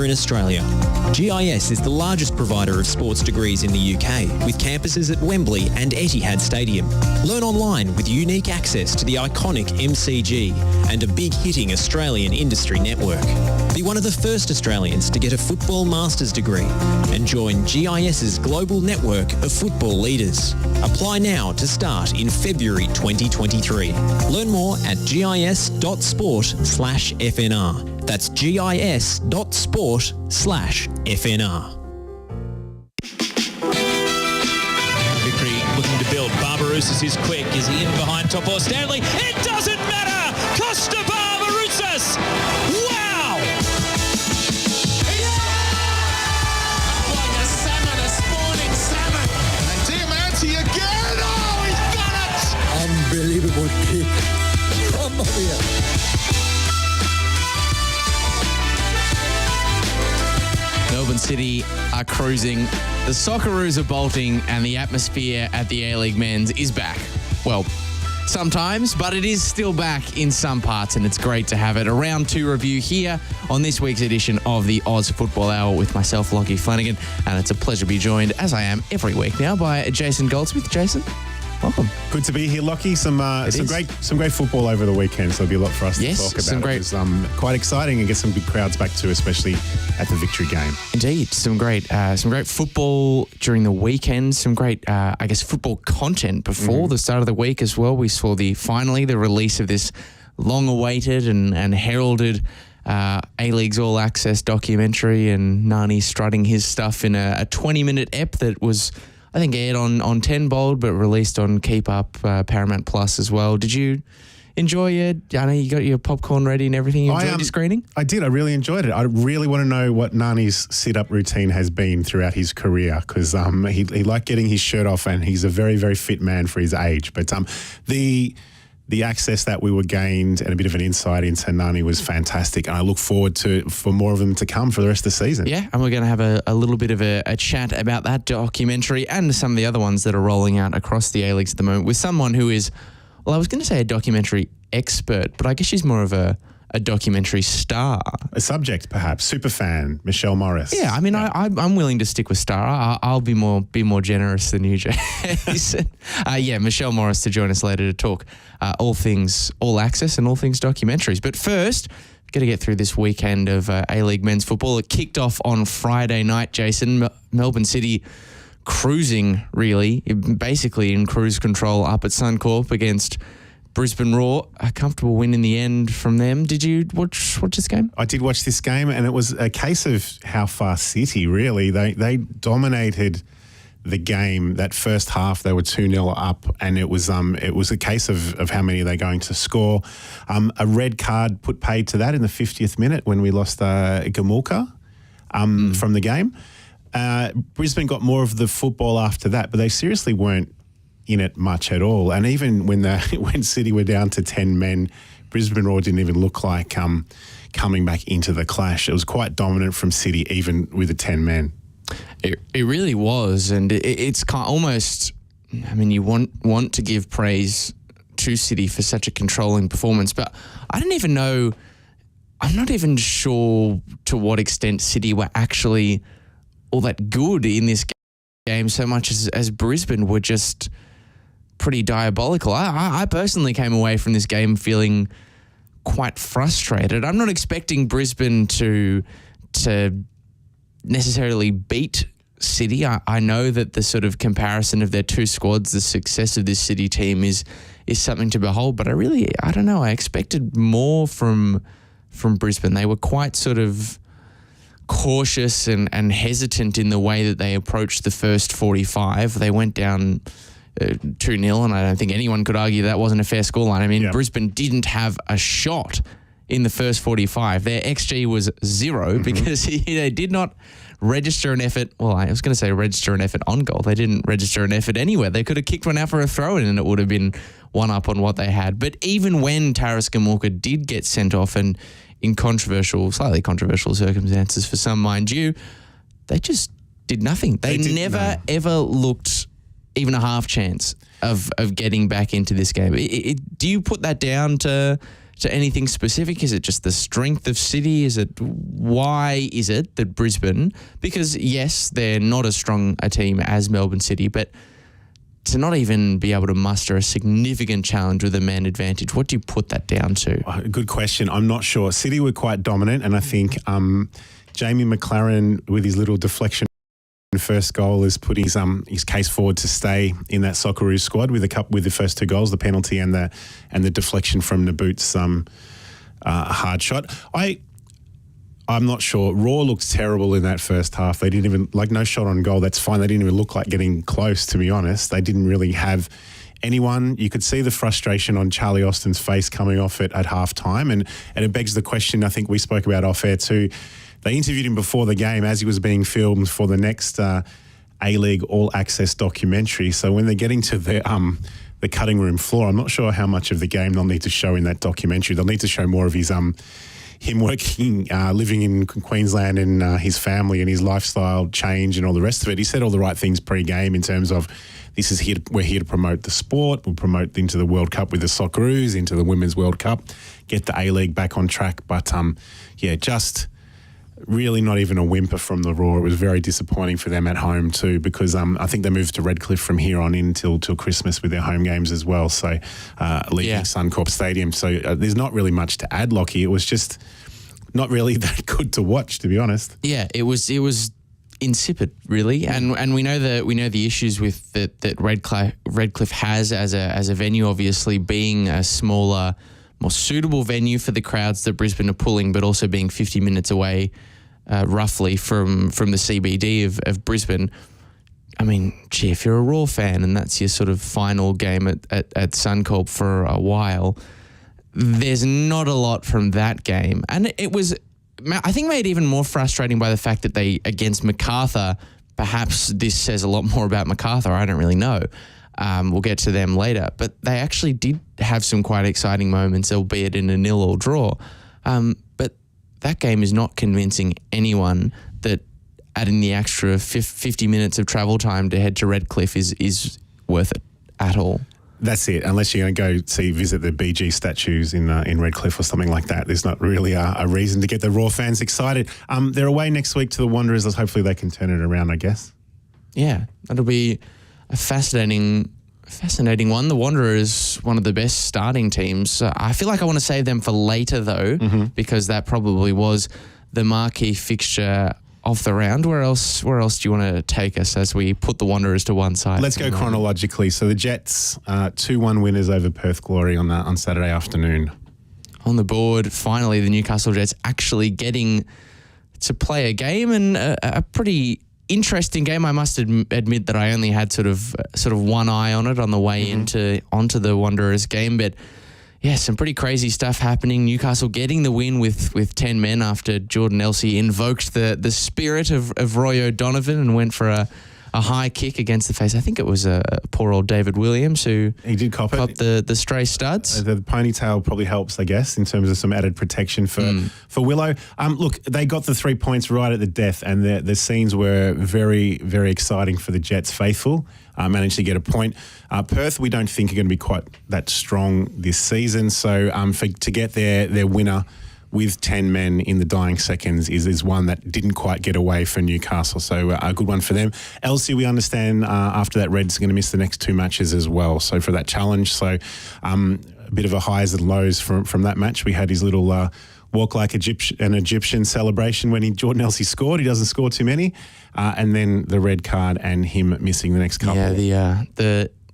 in Australia. GIS is the largest provider of sports degrees in the UK, with campuses at Wembley and Etihad Stadium. Learn online with unique access to the iconic MCG and a big-hitting Australian industry network. Be one of the first Australians to get a football master's degree and join GIS's global network of football leaders. Apply now to start in February 2023. Learn more at gis.sport/FNR. That's gis.sport/FNR. Victory looking to build. Barbarouses is quick. Is he in behind top or Stanley? It doesn't matter! Costa Barbarouses! Wow! Like a salmon, a spawning salmon. And Diamante again! Oh, he's done it! Unbelievable kick from here. Melbourne City are cruising, the Socceroos are bolting, and the atmosphere at the A-League Men's is back. Well, sometimes, but it is still back in some parts, and it's great to have it. A round two review here on this week's edition of the Oz Football Hour with myself, Lachie Flanagan, and it's a pleasure to be joined, as I am every week now, by Jason Goldsmith. Jason, welcome. Good to be here, Lachie. Some great football over the weekend, so it'll be a lot for us to talk about. Some great. It was quite exciting and get some big crowds back too, especially at the victory game. Indeed, some great football during the weekend. Some great, football content before the start of the week as well. We saw the release of this long-awaited and heralded A-League's All Access documentary, and Nani strutting his stuff in a 20-minute ep that was, I think, aired on 10 Bold, but released on Keep Up, Paramount Plus as well. Did you enjoy it? I know you got your popcorn ready and everything. You enjoyed your screening? I did. I really enjoyed it. I really want to know what Nani's sit-up routine has been throughout his career, because he liked getting his shirt off, and he's a very, very fit man for his age. But the access that we were gained and a bit of an insight into Nani was fantastic, and I look forward for more of them to come for the rest of the season. Yeah, and we're going to have a little bit of a chat about that documentary and some of the other ones that are rolling out across the A-Leagues at the moment with someone who is, well, I was going to say a documentary expert, but I guess she's more of a documentary star. A subject, perhaps. Superfan, Michelle Morris. Yeah, I mean, I'm willing to stick with star. I'll be more generous than you, Jason. Michelle Morris to join us later to talk all things All Access and all things documentaries. But first, got to get through this weekend of A-League men's football. It kicked off on Friday night, Jason. Melbourne City cruising, really, basically in cruise control up at Suncorp against Brisbane Roar. A comfortable win in the end from them. Did you watch this game? I did watch this game, and it was a case of how far City, really. They dominated the game. That first half, they were 2-0 up, and it was a case of how many they're going to score. A red card put paid to that in the 50th minute when we lost Gamulka from the game. Brisbane got more of the football after that, but they seriously weren't in it much at all. And even when City were down to 10 men, Brisbane Roar didn't even look like coming back into the clash. It was quite dominant from City, even with the 10 men. It really was, and it's kind of almost, I mean, you want to give praise to City for such a controlling performance, but I don't even know, I'm not even sure to what extent City were actually all that good in this game, so much as Brisbane were just pretty diabolical. I personally came away from this game feeling quite frustrated. I'm not expecting Brisbane to necessarily beat City. I know that the sort of comparison of their two squads, the success of this City team is something to behold, but I don't know. I expected more from Brisbane. They were quite sort of cautious and hesitant in the way that they approached the first 45. They went down 2-0, and I don't think anyone could argue that wasn't a fair scoreline. I mean, Brisbane didn't have a shot in the first 45. Their XG was 0 because they did not register an effort. Well, I was going to say register an effort on goal. They didn't register an effort anywhere. They could have kicked one out for a throw-in and it would have been one up on what they had. But even when Taras Gamulka did get sent off, and in slightly controversial circumstances for some, mind you, they just did nothing. They never, ever looked even a half chance of getting back into this game. Do you put that down to to anything specific? Is it just the strength of City? Why is it that Brisbane, because yes, they're not as strong a team as Melbourne City, but to not even be able to muster a significant challenge with a man advantage, what do you put that down to? Good question. I'm not sure. City were quite dominant, and I think Jamie McLaren, with his little deflection first goal, is putting his case forward to stay in that Socceroos squad with the first 2 goals, the penalty and the deflection from Naboot's hard shot. I'm not sure. Raw looks terrible in that first half. They didn't even, no shot on goal. That's fine. They didn't even look like getting close, to be honest. They didn't really have anyone. You could see the frustration on Charlie Austin's face coming off it at halftime. And it begs the question, I think we spoke about off air too. They interviewed him before the game as he was being filmed for the next A-League All Access documentary. So when they're getting to the cutting room floor, I'm not sure how much of the game they'll need to show in that documentary. They'll need to show more of his him working, living in Queensland and his family and his lifestyle change and all the rest of it. He said all the right things pre-game in terms of we're here to promote the sport. We'll promote into the World Cup with the Socceroos, into the Women's World Cup, get the A-League back on track. But just really not even a whimper from the Raw. It was very disappointing for them at home too, because I think they moved to Redcliffe from here on in till Christmas with their home games as well. So leaving Suncorp Stadium. So there's not really much to add, Lachie. It was just not really that good to watch, to be honest. Yeah, it was insipid, really, and we know the issues with that Redcliffe has as a venue, obviously being a smaller, more suitable venue for the crowds that Brisbane are pulling, but also being 50 minutes away, roughly from the CBD of Brisbane. I mean, gee, if you're a Raw fan and that's your sort of final game at Suncorp for a while, there's not a lot from that game. And it was, I think, made even more frustrating by the fact that they, against MacArthur, perhaps this says a lot more about MacArthur, I don't really know. We'll get to them later. But they actually did have some quite exciting moments, albeit in a 0-0 draw. But that game is not convincing anyone that adding the extra 50 minutes of travel time to head to Redcliffe is worth it at all. That's it. Unless you're going to go visit the BG statues in Redcliffe or something like that, there's not really a reason to get the Raw fans excited. They're away next week to the Wanderers. Hopefully they can turn it around, I guess. Yeah, that'll be a fascinating one. The Wanderers, one of the best starting teams. I feel like I want to save them for later, though, because that probably was the marquee fixture of the round. Where else do you want to take us as we put the Wanderers to one side? Let's go chronologically. So the Jets, 2-1 winners over Perth Glory on Saturday afternoon. On the board, finally, the Newcastle Jets actually getting to play a game, and a pretty interesting game. I must admit that I only had sort of one eye on it on the way onto the Wanderers game, but yeah, some pretty crazy stuff happening. Newcastle getting the win with 10 men after Jordan Elsey invoked the spirit of Roy O'Donovan and went for a high kick against the face. I think it was poor old David Williams who he did cop the stray studs. The ponytail probably helps, I guess, in terms of some added protection for Willow. Look, they got the 3 points right at the death, and the scenes were very, very exciting for the Jets faithful. Managed to get a point. Perth, we don't think are going to be quite that strong this season. So to get their winner with 10 men in the dying seconds is one that didn't quite get away for Newcastle. So a good one for them. Elsey, we understand after that Reds are going to miss the next 2 matches as well. So for that challenge, a bit of a highs and lows from that match. We had his little walk like an Egyptian celebration when Jordan Elsey scored. He doesn't score too many. And then the red card and him missing the next couple. Yeah,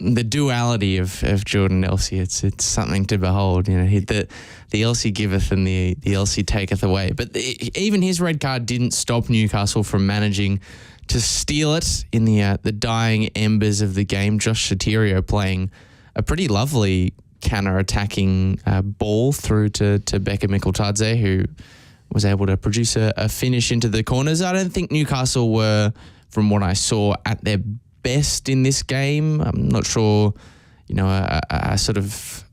the duality of Jordan Elsey, it's something to behold. You know, the Elsey giveth and the Elsey taketh away. But even his red card didn't stop Newcastle from managing to steal it in the dying embers of the game. Josh Sotirio playing a pretty lovely counter-attacking ball through to Becca Mikkeltadze, who was able to produce a finish into the corners. I don't think Newcastle were, from what I saw, at their best in this game. I'm not sure, a sort of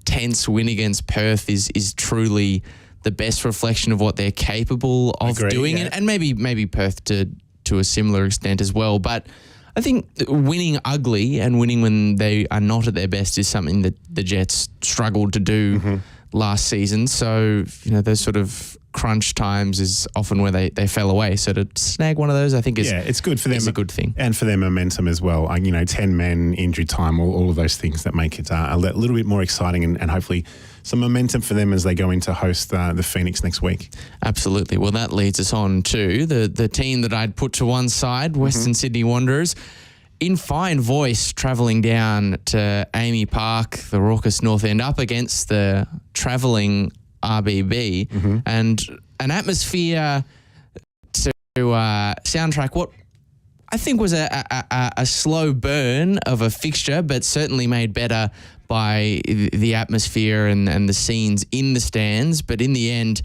tense win against Perth is truly the best reflection of what they're capable of doing. Yeah. And maybe Perth to a similar extent as well. But I think winning ugly and winning when they are not at their best is something that the Jets struggled to do last season. So, those sort of crunch times is often where they fell away. So to snag one of those, I think it's good for them. Is a good thing. And for their momentum as well. 10 men, injury time, all of those things that make it a little bit more exciting and hopefully some momentum for them as they go in to host the Phoenix next week. Absolutely. Well, that leads us on to the team that I'd put to one side, Western Sydney Wanderers. In fine voice, travelling down to Amy Park, the raucous North End, up against the travelling RBB, and an atmosphere to soundtrack what I think was a slow burn of a fixture, but certainly made better by the atmosphere and the scenes in the stands. But in the end,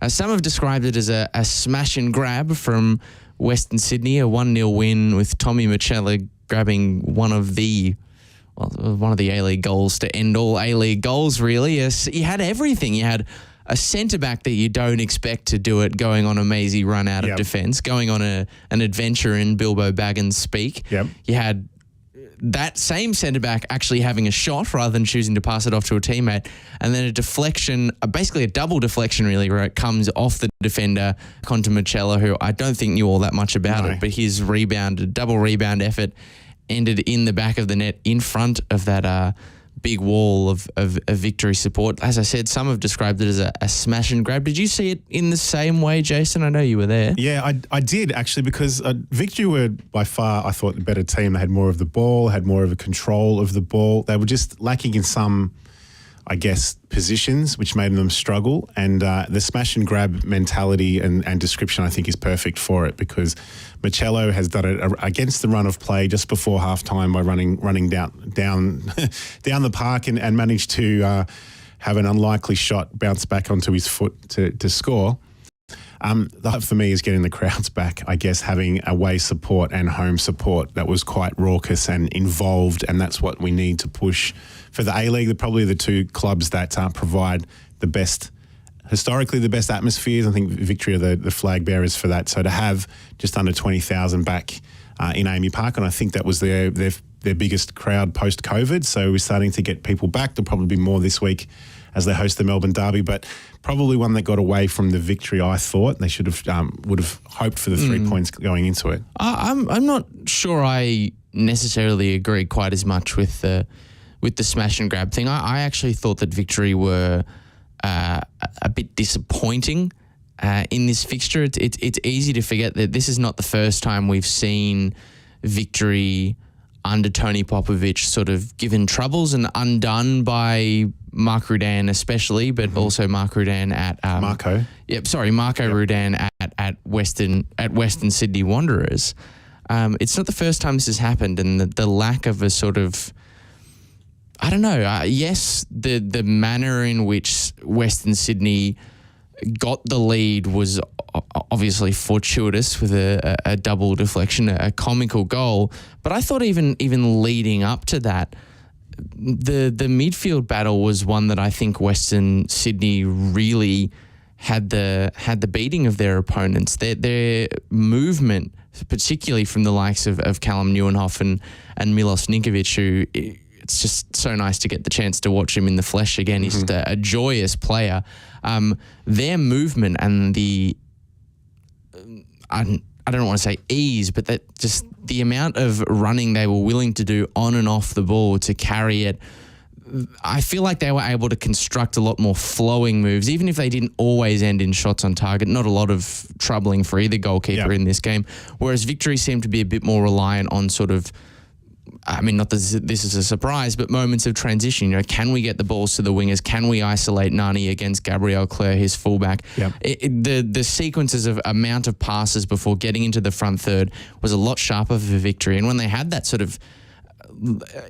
some have described it as a smash and grab from Western Sydney, a 1-0 win with Tommy Machella grabbing one of the A-League goals to end all A-League goals, really. You had everything. You had a centre-back that you don't expect to do it, going on a mazy run out of defence, going on an adventure in Bilbo Baggins speak. Yep. You had that same centre-back actually having a shot rather than choosing to pass it off to a teammate, and then a deflection, basically a double deflection really, where it comes off the defender, onto Machella, who I don't think knew all that much about it, but his double rebound effort ended in the back of the net in front of that big wall of victory support. As I said, some have described it as a smash and grab. Did you see it in the same way, Jason? I know you were there. Yeah, I did actually, because Victory were by far, I thought, the better team. They had more of the ball, had more of a control of the ball. They were just lacking in some, I guess, positions, which made them struggle. And the smash and grab mentality and description, I think, is perfect for it, because Machella has done it against the run of play just before halftime by running down down the park and managed to have an unlikely shot bounce back onto his foot to score. The hope for me is getting the crowds back, I guess, having away support and home support that was quite raucous and involved, and that's what we need to push for the A-League. They're probably the two clubs that provide the best, historically the best atmospheres. I think Victory are the flag bearers for that. So to have just under 20,000 back in Amy Park, and I think that was their biggest crowd post-COVID, so we're starting to get people back. There'll probably be more this week as they host the Melbourne Derby, but probably one that got away from the Victory, I thought. They should have would have hoped for the 3 points going into it. I'm not sure I necessarily agree quite as much with the smash and grab thing. I actually thought that Victory were a bit disappointing in this fixture. It's easy to forget that this is not the first time we've seen Victory under Tony Popovich sort of given troubles and undone by Mark Rudan especially, but also Mark Rudan at Marco. Marco Rudan at Western Sydney Wanderers. It's not the first time this has happened, and the lack of a sort of, I don't know. Yes, the manner in which Western Sydney got the lead was obviously fortuitous with a double deflection, a comical goal. But I thought even leading up to that, the midfield battle was one that I think Western Sydney really had the beating of their opponents. Their movement, particularly from the likes of Callum Neuenhoff and Milos Ninkovic, who it's just so nice to get the chance to watch him in the flesh again. He's just a joyous player. Their movement and the I don't want to say ease, but that just the amount of running they were willing to do on and off the ball to carry it. I feel like they were able to construct a lot more flowing moves, even if they didn't always end in shots on target. Not a lot of troubling for either goalkeeper in this game. Whereas Victory seemed to be a bit more reliant on sort of, I mean, not that this is a surprise, but moments of transition. You know, can we get the balls to the wingers? Can we isolate Nani against Gabriel Clare, his fullback? Yep. The sequences of amount of passes before getting into the front third was a lot sharper for Victory. And when they had that sort of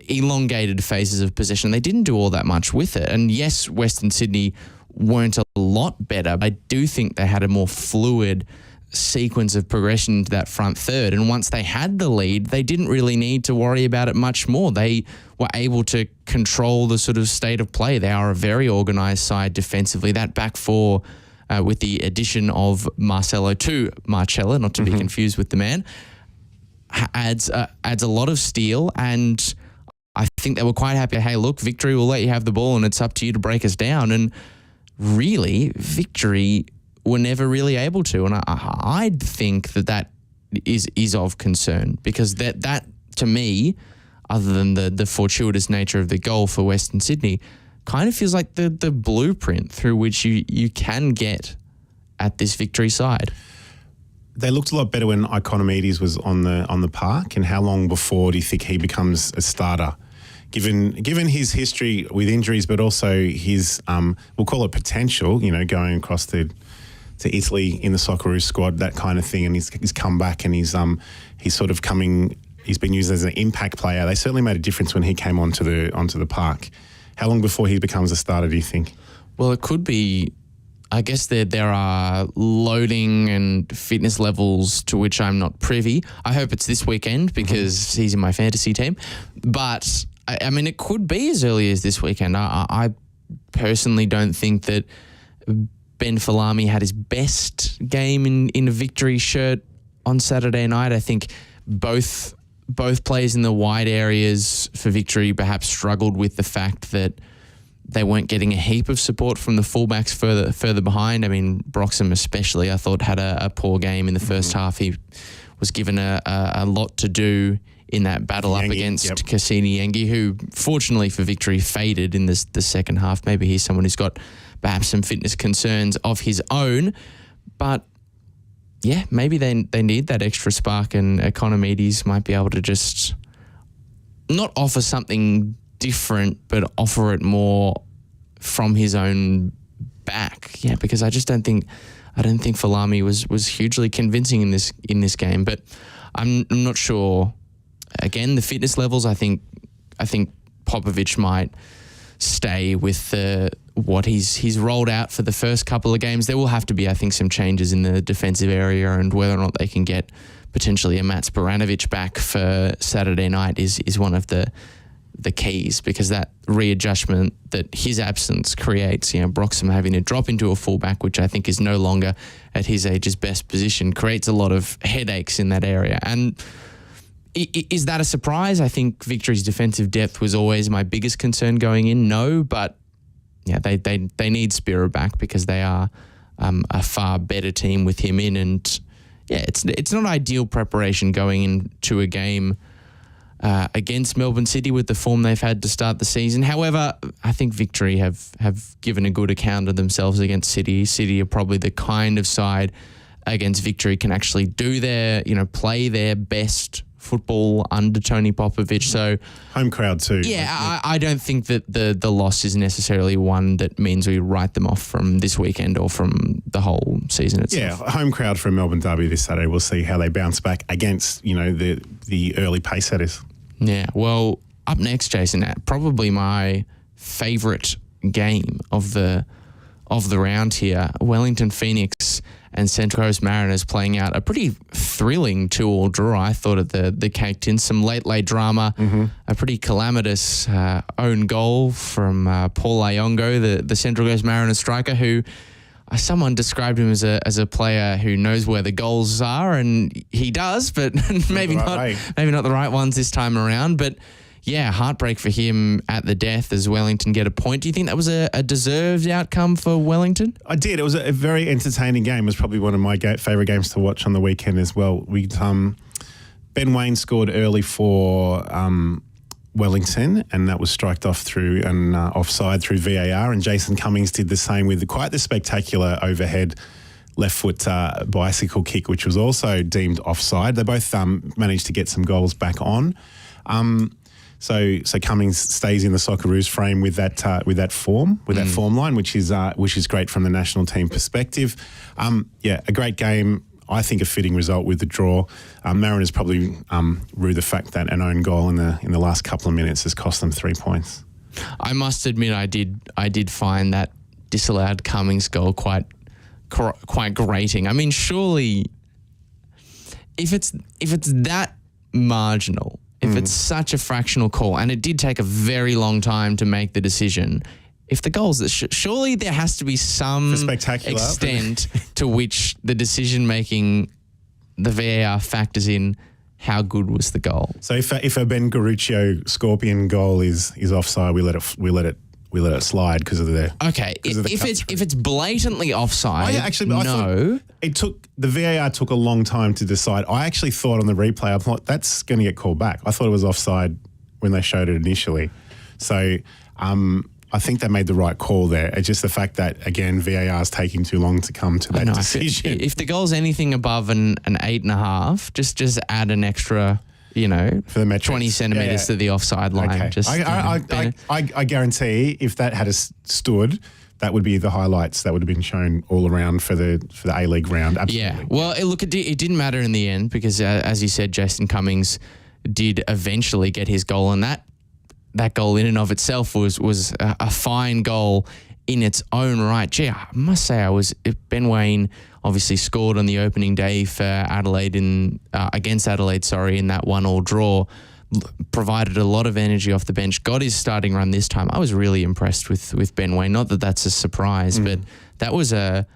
elongated phases of possession, they didn't do all that much with it. And yes, Western Sydney weren't a lot better, but I do think they had a more fluid sequence of progression into that front third. And once they had the lead, they didn't really need to worry about it much more. They were able to control the sort of state of play. They are a very organised side defensively. That back four, with the addition of Marcelo to Marcella, not to be confused with the man, adds a lot of steel. And I think they were quite happy. Hey, look, Victory will let you have the ball and it's up to you to break us down. And really, Victory were never really able to. And I'd think that is of concern, because that to me, other than the fortuitous nature of the goal for Western Sydney, kind of feels like the blueprint through which you can get at this Victory side. They looked a lot better when Ikonomidis was on the park. And how long before do you think he becomes a starter? Given his history with injuries, but also his we'll call it potential, going across to Italy in the Socceroos squad, that kind of thing, and he's come back and he's sort of coming. He's been used as an impact player. They certainly made a difference when he came onto the park. How long before he becomes a starter, do you think? Well, it could be. I guess there are loading and fitness levels to which I'm not privy. I hope it's this weekend because he's in my fantasy team. But, I mean, it could be as early as this weekend. I personally don't think that Ben Falami had his best game in a Victory shirt on Saturday night. I think both players in the wide areas for Victory perhaps struggled with the fact that they weren't getting a heap of support from the fullbacks further behind. I mean, Broxham especially, I thought, had a poor game in the first half. He was given a lot to do in that battle up against Cassini Yengi, who, fortunately for Victory, faded in the second half. Maybe he's someone who's got perhaps some fitness concerns of his own. But, yeah, maybe they need that extra spark, and Ikonomidis might be able to just not offer something different, but offer it more from his own back. Yeah, because I don't think Falami was hugely convincing in this game. But I'm not sure. Again, the fitness levels, I think Popovic might stay with what he's rolled out for the first couple of games. There will have to be, I think, some changes in the defensive area, and whether or not they can get potentially a Mats Baranovic back for Saturday night is one of the keys, because that readjustment that his absence creates, Broxham having to drop into a fullback, which I think is no longer at his age his best position, creates a lot of headaches in that area. And is that a surprise? I think Victory's defensive depth was always my biggest concern going in. No, but yeah, they need Spiro back, because they are a far better team with him in. And yeah, it's not ideal preparation going into a game against Melbourne City with the form they've had to start the season. However, I think Victory have given a good account of themselves against City. City are probably the kind of side against Victory can actually do play their best football under Tony Popovic. So home crowd too. Yeah, I don't think that the loss is necessarily one that means we write them off from this weekend or from the whole season itself. Yeah, home crowd for a Melbourne derby this Saturday. We'll see how they bounce back against the early pace setters. Yeah, well, up next, Jason, probably my favourite game of the round here, Wellington Phoenix and Central Coast Mariners playing out a pretty thrilling 2-2 draw, I thought, at the Cake Tin. Some late drama, a pretty calamitous own goal from Paul Ayongo, the Central Coast Mariners striker, who someone described him as a player who knows where the goals are, and he does, but maybe not the right ones this time around. But yeah, heartbreak for him at the death as Wellington get a point. Do you think that was a deserved outcome for Wellington? I did. It was a very entertaining game. It was probably one of my favourite games to watch on the weekend as well. Ben Wayne scored early for Wellington, and that was striked off through and offside through VAR, and Jason Cummings did the same with quite the spectacular overhead left foot bicycle kick, which was also deemed offside. They both managed to get some goals back on. So Cummings stays in the Socceroos frame with that form line, which is great from the national team perspective. A great game. I think a fitting result with the draw. Mariners probably rue the fact that an own goal in the last couple of minutes has cost them 3 points. I must admit, I did find that disallowed Cummings goal quite grating. I mean, surely, if it's that marginal, if it's such a fractional call, and it did take a very long time to make the decision, if the goals that surely there has to be some extent to which the decision making, the VAR factors in how good was the goal. So if a Ben Garuccio Scorpion goal is offside, we let it we let it slide because of the Okay, if it's blatantly offside, I no. thought the VAR took a long time to decide. I actually thought on the replay, I thought that's going to get called back. I thought it was offside when they showed it initially. So I think they made the right call there. It's just the fact that, again, VAR is taking too long to come to that decision. If the goal's anything above an 8.5, just add an extra, for the metrics. 20 centimetres to the offside line. Okay. Just, I guarantee if that had stood, that would be the highlights that would have been shown all around for the A-League round. Absolutely. Yeah. Well, it didn't matter in the end because, as you said, Jason Cummings did eventually get his goal, and that goal in and of itself was a fine goal in its own right. Gee, I must say Ben Waine obviously scored on the opening day for Adelaide against Adelaide, in that 1-1 draw, provided a lot of energy off the bench, got his starting run this time. I was really impressed with Ben Waine. Not that that's a surprise, but that was a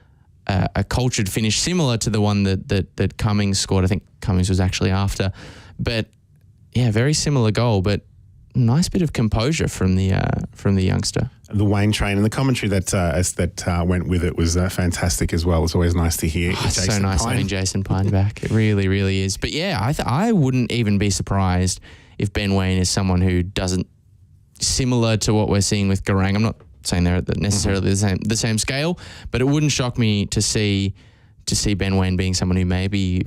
cultured finish similar to the one that Cummings scored. I think Cummings was actually after. But yeah, very similar goal, but nice bit of composure from the youngster. The Waine train and the commentary that went with it was fantastic as well. It's always nice to hear. It's so nice having Jason Pine back. It really, really is. But yeah, I wouldn't even be surprised if Ben Waine is someone who doesn't, similar to what we're seeing with Garang. I'm not saying they're at necessarily the same scale, but it wouldn't shock me to see Ben Waine being someone who maybe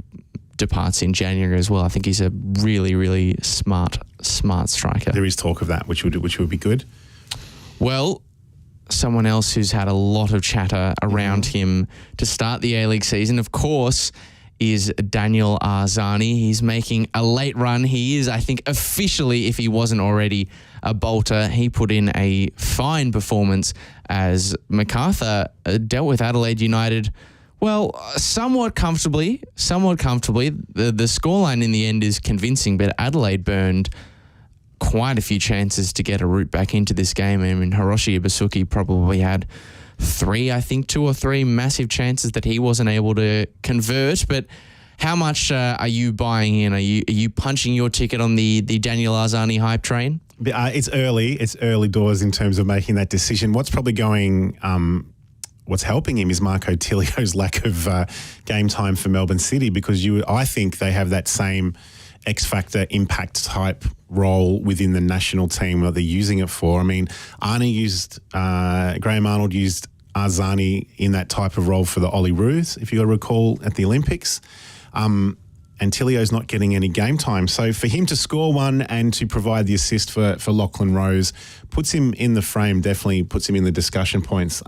departs in January as well. I think he's a really, really smart striker. There is talk of that, which would be good. Well, someone else who's had a lot of chatter around him to start the A-League season, of course, is Daniel Arzani. He's making a late run. He is, I think, officially, if he wasn't already, a bolter. He put in a fine performance as MacArthur dealt with Adelaide United, well, somewhat comfortably. The scoreline in the end is convincing, but Adelaide burned quite a few chances to get a route back into this game. I mean, Hiroshi Ibasuki probably had 2 or 3 massive chances that he wasn't able to convert. But how much are you buying in? Are you punching your ticket on the Daniel Arzani hype train? It's early. It's early doors in terms of making that decision. What's probably going... What's helping him is Marco Tilio's lack of game time for Melbourne City, because I think they have that same X-factor impact type role within the national team that they're using it for. I mean, Graham Arnold used Arzani in that type of role for the Ollie Roos, if you recall, at the Olympics. And Tilio's not getting any game time. So for him to score one and to provide the assist for Lachlan Rose puts him in the frame, definitely puts him in the discussion points.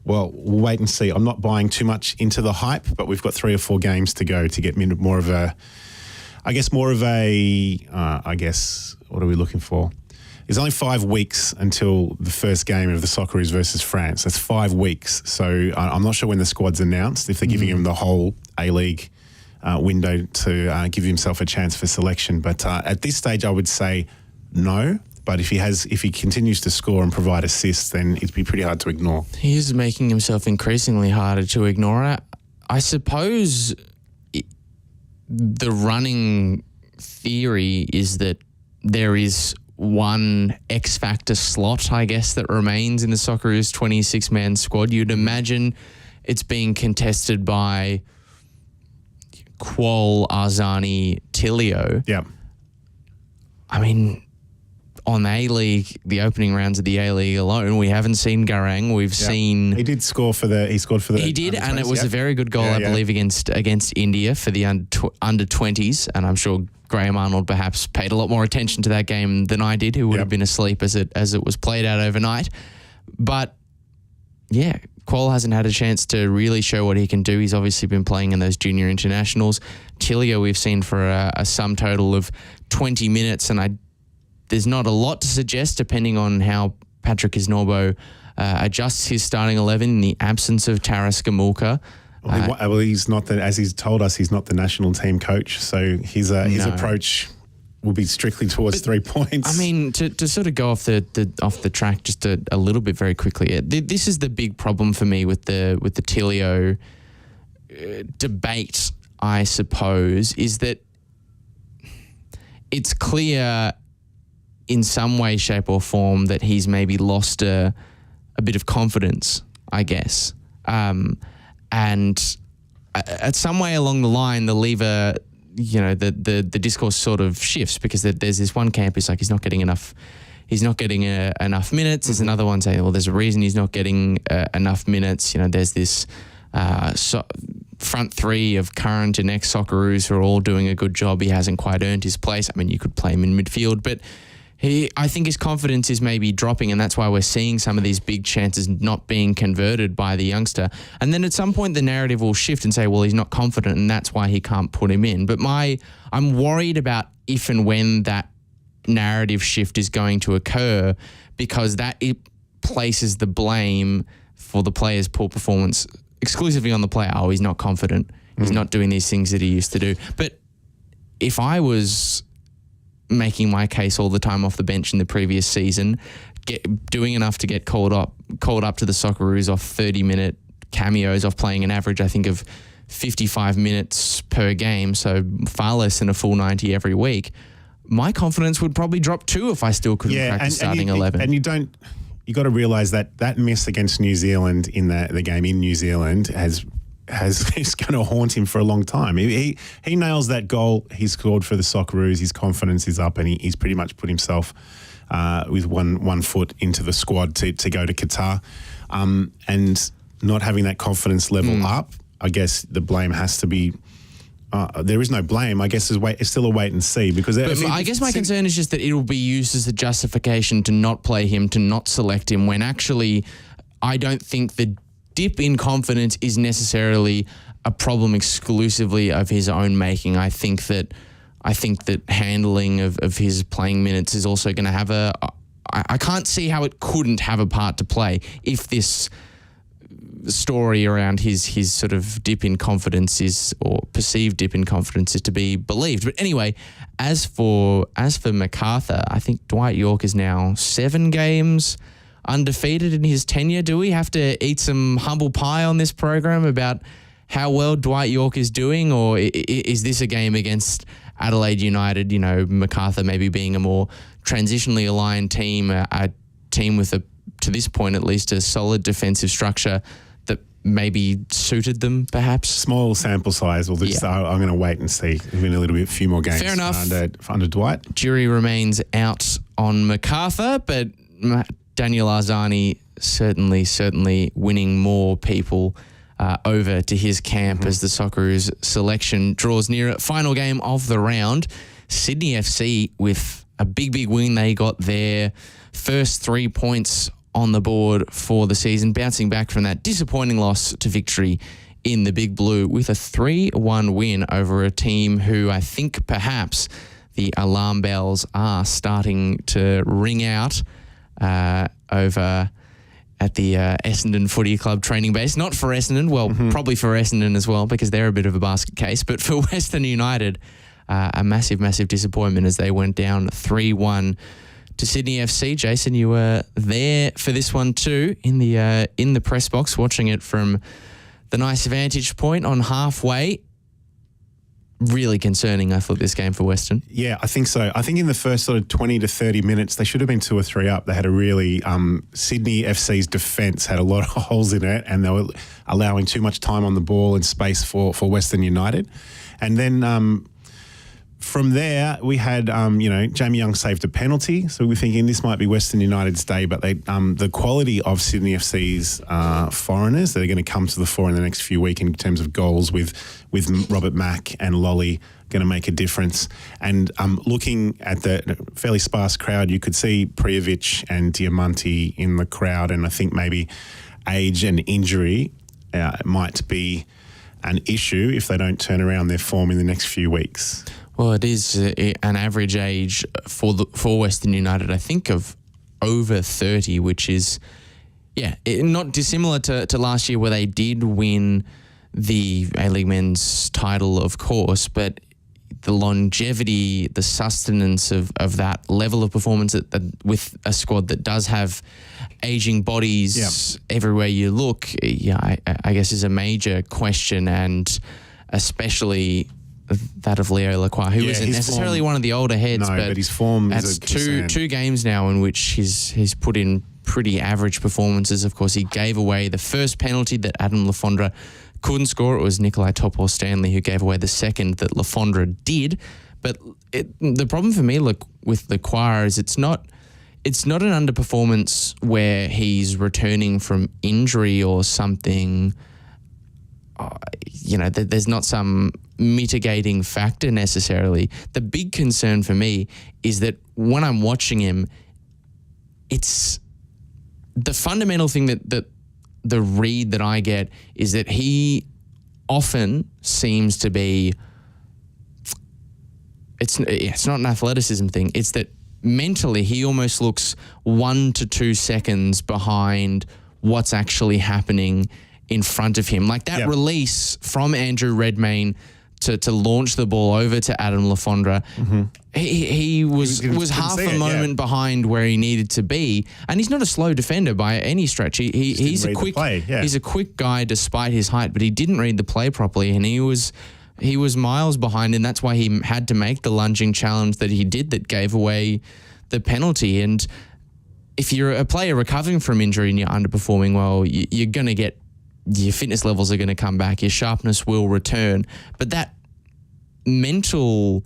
Well, we'll wait and see. I'm not buying too much into the hype, but we've got 3 or 4 games to go to get me more of a, what are we looking for? There's only 5 weeks until the first game of the Socceroos versus France. That's 5 weeks. So I'm not sure when the squad's announced, if they're giving him the whole A-League window to give himself a chance for selection. But at this stage, I would say no. But if he continues to score and provide assists, then it'd be pretty hard to ignore. He is making himself increasingly harder to ignore. I suppose the running theory is that there is one X-factor slot, I guess, that remains in the Socceroos 26-man squad. You'd imagine it's being contested by Qual, Arzani, Tilio. Yeah. I mean, on A-League, the opening rounds of the A-League alone, we haven't seen Garang. We've seen... He scored for the... He did, and it was a very good goal, I believe, against India for the under-20s, and I'm sure Graham Arnold perhaps paid a lot more attention to that game than I did, who would have been asleep as it was played out overnight. But, yeah, Qual hasn't had a chance to really show what he can do. He's obviously been playing in those junior internationals. Tilio we've seen for a sum total of 20 minutes, and there's not a lot to suggest, depending on how Patrick Isnorbo adjusts his starting 11 in the absence of Taras Gamulka. Well, he's not as he's told us, he's not the national team coach, so his approach will be strictly towards 3 points. I mean, to sort of go off the track just a little bit very quickly. This is the big problem for me with the Tilio debate, I suppose, is that it's clear in some way, shape or form that he's maybe lost a bit of confidence, I guess. And at some way along the line, the lever, the discourse sort of shifts, because there's this one camp who's like, he's not getting enough minutes. There's another one saying, well, there's a reason he's not getting enough minutes. There's this front three of current and ex-Socceroos who are all doing a good job. He hasn't quite earned his place. I mean, you could play him in midfield, but I think his confidence is maybe dropping, and that's why we're seeing some of these big chances not being converted by the youngster. And then at some point the narrative will shift and say, well, he's not confident and that's why he can't put him in. But I'm worried about if and when that narrative shift is going to occur, because it places the blame for the player's poor performance exclusively on the player. Oh, he's not confident. He's not doing these things that he used to do. But if I was making my case all the time off the bench in the previous season, doing enough to get called up to the Socceroos off 30-minute cameos, off playing an average, I think, of 55 minutes per game, so far less than a full 90 every week, my confidence would probably drop too if I still couldn't crack the starting 11. And you got to realise that miss against New Zealand in the game in New Zealand is going to haunt him for a long time. He nails that goal he scored for the Socceroos. His confidence is up, and he's pretty much put himself with one foot into the squad to go to Qatar. And not having that confidence level up, I guess the blame has to be. There is no blame. I guess it's still a wait and see, because I guess my concern is just that it will be used as a justification to not play him, to not select him, when actually I don't think the dip in confidence is necessarily a problem exclusively of his own making. I think that handling of his playing minutes is also going to have I can't see how it couldn't have a part to play if this story around his sort of dip in confidence or perceived dip in confidence is to be believed. But anyway, as for MacArthur, I think Dwight Yorke is now 7 games undefeated in his tenure. Do we have to eat some humble pie on this program about how well Dwight Yorke is doing, or is this a game against Adelaide United, MacArthur maybe being a more transitionally aligned team, a team with to this point at least, a solid defensive structure that maybe suited them, perhaps? Small sample size. I'm going to wait and see. There's been a few more games. Fair enough. Under Dwight. Jury remains out on MacArthur, but Daniel Arzani certainly winning more people over to his camp as the Socceroos selection draws nearer. Final game of the round, Sydney FC with a big win. They got their first 3 points on the board for the season, bouncing back from that disappointing loss to Victory in the Big Blue with a 3-1 win over a team who I think perhaps the alarm bells are starting to ring out over at the Essendon Footy Club training base. Not for Essendon, probably for Essendon as well, because they're a bit of a basket case, but for Western United, a massive disappointment as they went down 3-1 to Sydney FC. Jason, you were there for this one too, in the press box, watching it from the nice vantage point on halfway. Really concerning, I thought, this game for Western. Yeah, I think so. I think in the first sort of 20 to 30 minutes, they should have been 2 or 3 up. They had a really, Sydney FC's defence had a lot of holes in it, and they were allowing too much time on the ball and space for Western United. And then from there, we had, Jamie Young saved a penalty. So we're thinking this might be Western United's day, but they, the quality of Sydney FC's foreigners that are going to come to the fore in the next few weeks in terms of goals with Robert Mack and Lolly going to make a difference. And looking at the fairly sparse crowd, you could see Prijovic and Diamanti in the crowd, and I think maybe age and injury might be an issue if they don't turn around their form in the next few weeks. Well, it is an average age for Western United, I think, of over 30, which is, not dissimilar to last year, where they did win the A-League men's title, of course, but the longevity, the sustenance of that level of performance with a squad that does have aging bodies everywhere you look, I guess is a major question, and especially that of Leo Lachie, who isn't his necessarily form- one of the older heads, No, but his form that's is a concern. two games now in which he's put in pretty average performances. Of course, he gave away the first penalty that Adam Lafondra couldn't score. It was Nikolai Topor-Stanley who gave away the second that Lafondra did. But the problem for me, look, with Lachie is it's not an underperformance where he's returning from injury or something. There's not some mitigating factor necessarily. The big concern for me is that when I'm watching him, it's the fundamental thing that the read that I get is that he often seems to be, it's not an athleticism thing, it's that mentally he almost looks 1 to 2 seconds behind what's actually happening in front of him. Like that release from Andrew Redmayne to launch the ball over to Adam Lafondra, he was half a moment behind where he needed to be, and he's not a slow defender by any stretch. He's a quick he's a quick guy despite his height, but he didn't read the play properly, and he was miles behind, and that's why he had to make the lunging challenge that he did that gave away the penalty. And if you're a player recovering from injury and you're underperforming, well, you're going to get, your fitness levels are going to come back, your sharpness will return. But that mental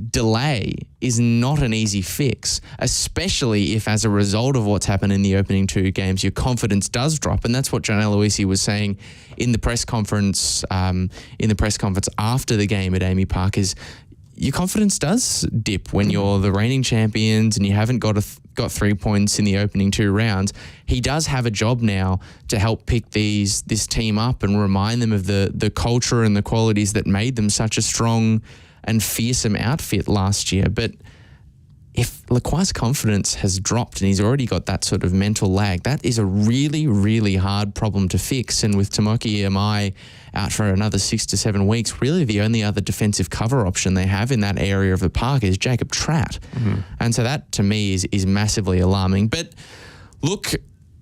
delay is not an easy fix, especially if as a result of what's happened in the opening 2 games, your confidence does drop. And that's what John Aloisi was saying in the press conference after the game at Amy Park, is your confidence does dip when you're the reigning champions and you haven't got 3 points in the opening 2 rounds. He does have a job now to help pick this team up and remind them of the culture and the qualities that made them such a strong and fearsome outfit last year. But if Lachie's confidence has dropped and he's already got that sort of mental lag, that is a really, really hard problem to fix. And with Tomoki Amai out for another 6 to 7 weeks, really the only other defensive cover option they have in that area of the park is Jacob Tratt. And so that, to me, is massively alarming. But look,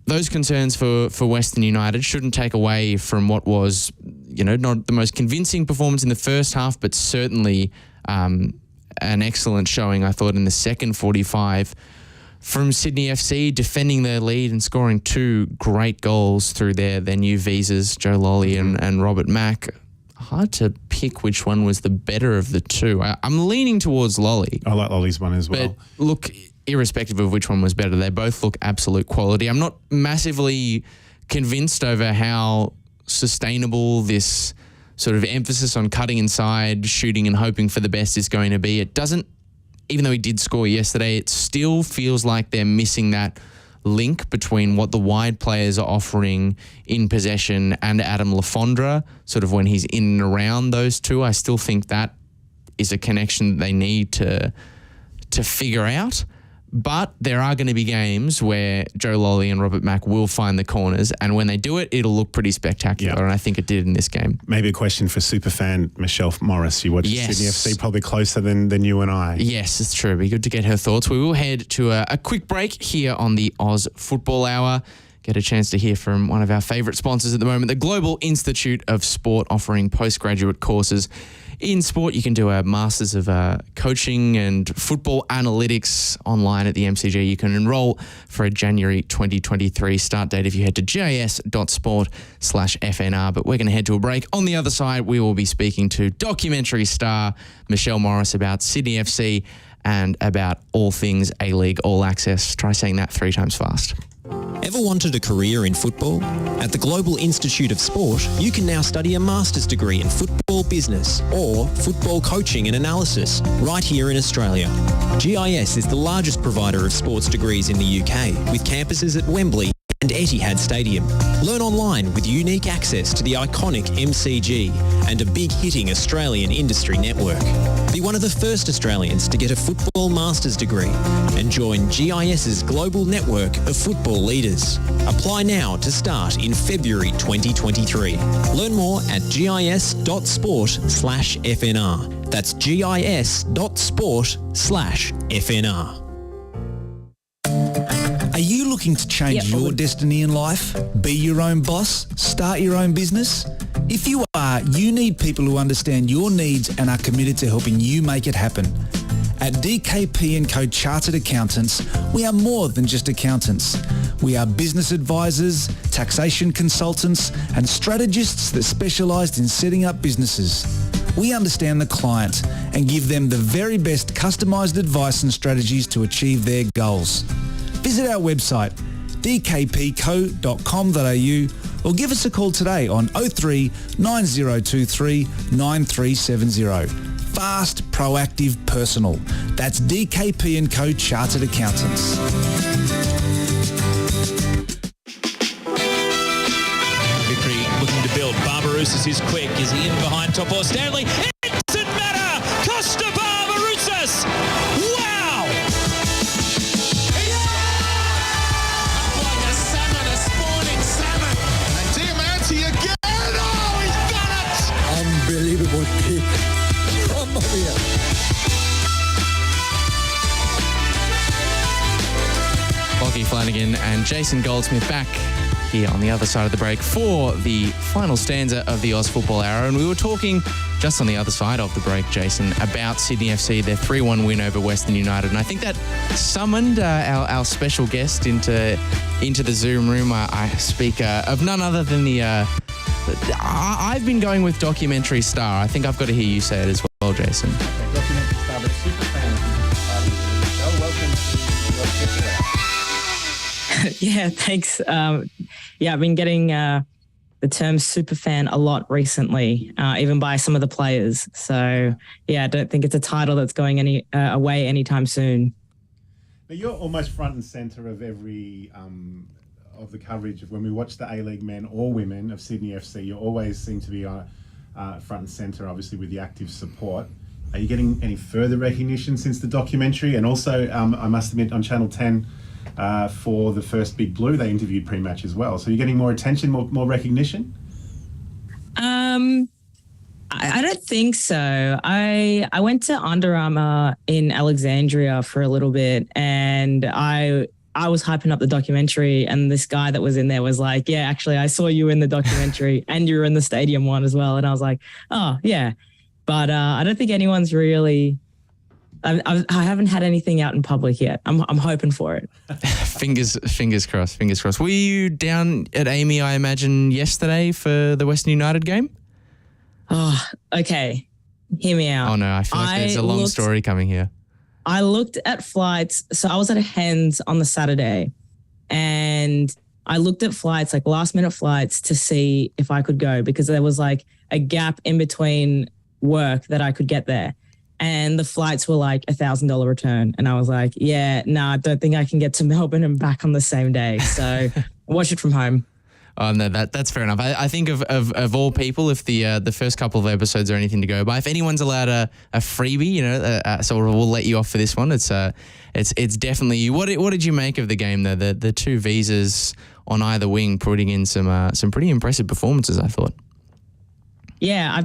those concerns for Western United shouldn't take away from what was, not the most convincing performance in the first half, but certainly an excellent showing, I thought, in the second 45 from Sydney FC, defending their lead and scoring 2 great goals through their new visas, Joe Lolly and Robert Mack. Hard to pick which one was the better of the 2. I'm leaning towards Lolly. I like Lolly's one as well. But look, irrespective of which one was better, they both look absolute quality. I'm not massively convinced over how sustainable this sort of emphasis on cutting inside, shooting and hoping for the best is going to be. It doesn't, even though he did score yesterday, it still feels like they're missing that link between what the wide players are offering in possession and Adam Lafondra, sort of when he's in and around those two. I still think that is a connection that they need to figure out. But there are going to be games where Joe Lolly and Robert Mack will find the corners, and when they do it, it'll look pretty spectacular, and I think it did in this game. Maybe a question for superfan Michelle Morris. You watch Sydney FC probably closer than you and I. Yes, it's true. It'd be good to get her thoughts. We will head to a quick break here on the Oz Football Hour. Get a chance to hear from one of our favourite sponsors at the moment, the Global Institute of Sport, offering postgraduate courses in sport. You can do a Masters of Coaching and Football Analytics online at the MCG. You can enrol for a January 2023 start date if you head to gis.sport/FNR. But we're going to head to a break. On the other side, we will be speaking to documentary star Michelle Morris about Sydney FC and about all things A-League All Access. Try saying that 3 times fast. Ever wanted a career in football? At the Global Institute of Sport, you can now study a master's degree in football business or football coaching and analysis right here in Australia. GIS is the largest provider of sports degrees in the UK, with campuses at Wembley and Etihad Stadium. Learn online with unique access to the iconic MCG and a big-hitting Australian industry network. Be one of the first Australians to get a football master's degree and join GIS's global network of football leaders. Apply now to start in February 2023. Learn more at gis.sport/FNR. That's gis.sport/FNR. Are you looking to change your destiny in life? Be your own boss? Start your own business? If you are, you need people who understand your needs and are committed to helping you make it happen. At DKP & Co Chartered Accountants, we are more than just accountants. We are business advisors, taxation consultants, and strategists that specialise in setting up businesses. We understand the client and give them the very best customised advice and strategies to achieve their goals. Visit our website, dkpco.com.au, or give us a call today on 03 9023 9370. Fast, proactive, personal. That's DKP & Co Chartered Accountants. Victory looking to build. Barbarouses is quick. Is he in behind top or Stanley? It doesn't matter! Costa Barbarouses! Wow! Like a salmon, a spawning salmon. And Diamanti again. Oh, he's done it! Unbelievable kick. Mamma mia. Lachie Flanagan and Jason Goldsmith back here on the other side of the break for the final stanza of the Oz Football Hour. And we were talking just on the other side of the break, Jason, about Sydney FC, their 3-1 win over Western United. And I think that summoned our special guest into the Zoom room. I speak of none other than I've been going with documentary star. I think I've got to hear you say it as well, Jason. Okay, documentary star, but Superfan, I think, is part of the show. Welcome to your Yeah, thanks. I've been getting the term superfan a lot recently, even by some of the players. So, I don't think it's a title that's going away anytime soon. But you're almost front and centre of every of the coverage of when we watch the A-League men or women of Sydney FC. You always seem to be front and centre, obviously, with the active support. Are you getting any further recognition since the documentary? And also, I must admit, on Channel 10, for the first Big Blue, they interviewed pre-match as well. So you're getting more attention, more recognition? I don't think so. I went to Under Armour in Alexandria for a little bit, and I was hyping up the documentary, and this guy that was in there was like, yeah, actually, I saw you in the documentary and you were in the stadium one as well. And I was like, oh, yeah. But I don't think anyone's really... I haven't had anything out in public yet. I'm hoping for it. Fingers crossed. Were you down at Amy, I imagine, yesterday for the Western United game? Oh, okay. Hear me out. Oh, no. I feel like there's a long story coming here. I looked at flights. So I was at a Hens on the Saturday, and I looked at flights, like last-minute flights, to see if I could go, because there was like a gap in between work that I could get there. And the flights were like $1,000 return. And I was like, I don't think I can get to Melbourne and back on the same day. So watch it from home. Oh, no, that's fair enough. I think of all people, if the first couple of episodes are anything to go by, if anyone's allowed a freebie, so we'll let you off for this one. It's definitely you. What did you make of the game though? The two visas on either wing putting in some pretty impressive performances, I thought. Yeah,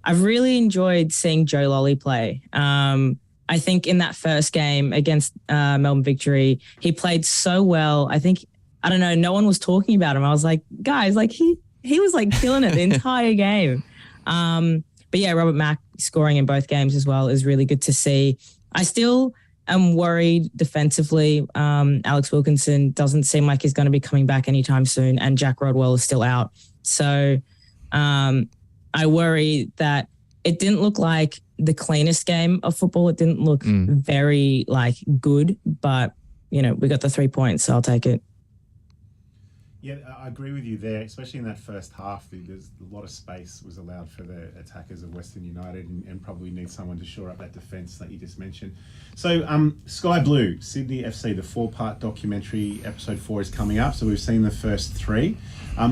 I've really enjoyed seeing Joe Lolly play. I think in that first game against Melbourne Victory, he played so well. I think, I don't know, no one was talking about him. I was like, guys, like he was like killing it the entire game. But yeah, Robert Mack scoring in both games as well is really good to see. I still am worried defensively. Alex Wilkinson doesn't seem like he's going to be coming back anytime soon, and Jack Rodwell is still out. So I worry that it didn't look like the cleanest game of football. It didn't look very good, but we got the 3 points, so I'll take it. Yeah, I agree with you there, especially in that first half. There's a lot of space was allowed for the attackers of Western United, and probably need someone to shore up that defence that you just mentioned. So Sky Blue, Sydney FC, the 4-part documentary, episode 4 is coming up. So we've seen the first 3.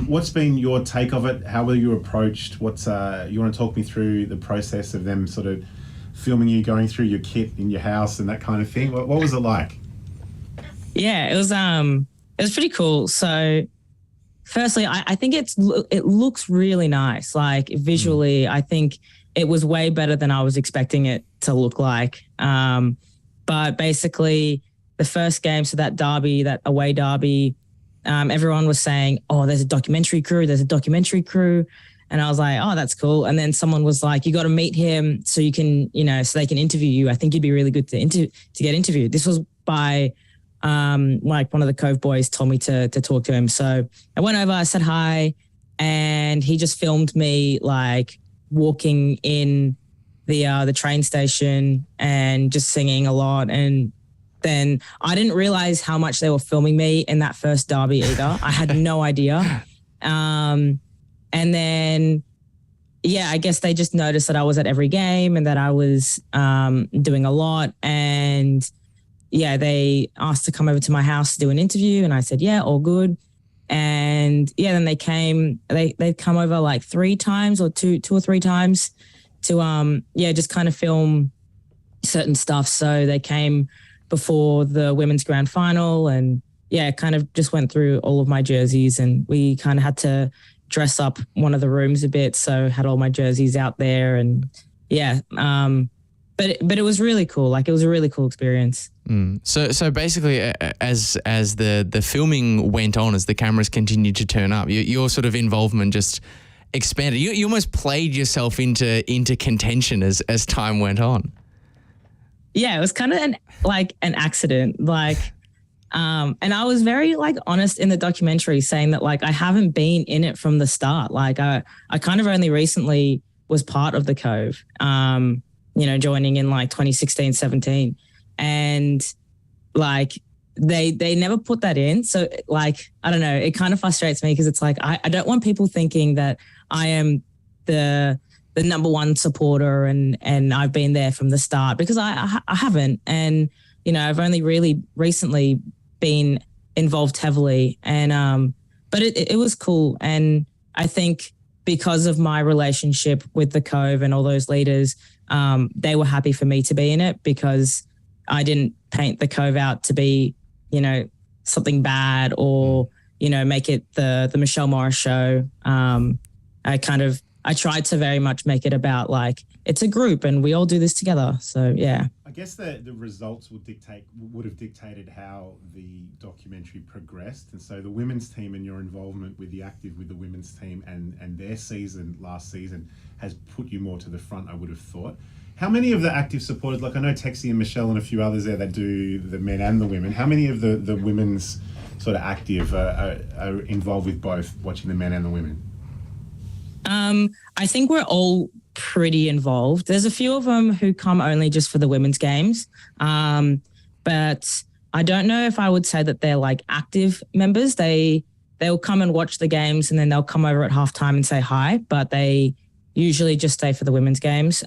What's been your take of it? How were you approached? You want to talk me through the process of them sort of filming you going through your kit in your house and that kind of thing? What was it like? Yeah, it was pretty cool. So firstly, I think it looks really nice. Like visually, I think it was way better than I was expecting it to look like. But basically the first game, so that derby, that away derby, everyone was saying, oh, there's a documentary crew. And I was like, oh, that's cool. And then someone was like, you got to meet him so you can, so they can interview you. I think you'd be really good to get interviewed. This was by like one of the Cove boys told me to talk to him. So I went over, I said hi, and he just filmed me like walking in the train station and just singing a lot. And then I didn't realize how much they were filming me in that first derby either. I had no idea. And then, I guess they just noticed that I was at every game and that I was doing a lot. And they asked to come over to my house to do an interview. And I said, yeah, all good. And then they'd come over like 3 times or two or 3 times to, just kind of film certain stuff. So they came before the women's grand final and kind of just went through all of my jerseys, and we kind of had to dress up one of the rooms a bit. So had all my jerseys out there, and but it was really cool. Like, it was a really cool experience. So basically, as the filming went on, as the cameras continued to turn up, your sort of involvement just expanded. You almost played yourself into contention as time went on. Yeah, it was kind of an accident. Like, and I was very honest in the documentary, saying that I haven't been in it from the start. Like, I kind of only recently was part of the Cove, joining in 2016, 17. And they never put that in. So I don't know, it kind of frustrates me because it's I don't want people thinking that I am the number one supporter and I've been there from the start, because I haven't. And, I've only really recently been involved heavily, and but it was cool. And I think because of my relationship with the Cove and all those leaders, they were happy for me to be in it, because I didn't paint the Cove out to be, something bad or, make it the Michelle Morris show. I tried to very much make it about it's a group and we all do this together. So, yeah. I guess the results would have dictated how the documentary progressed. And so the women's team and your involvement with the women's team and their season last season has put you more to the front, I would have thought. How many of the active supporters, I know Texie and Michelle and a few others there that do the men and the women, how many of the women's sort of active are involved with both watching the men and the women? I think we're all pretty involved. There's a few of them who come only just for the women's games. But I don't know if I would say that they're active members. They'll come and watch the games and then they'll come over at halftime and say hi, but they usually just stay for the women's games.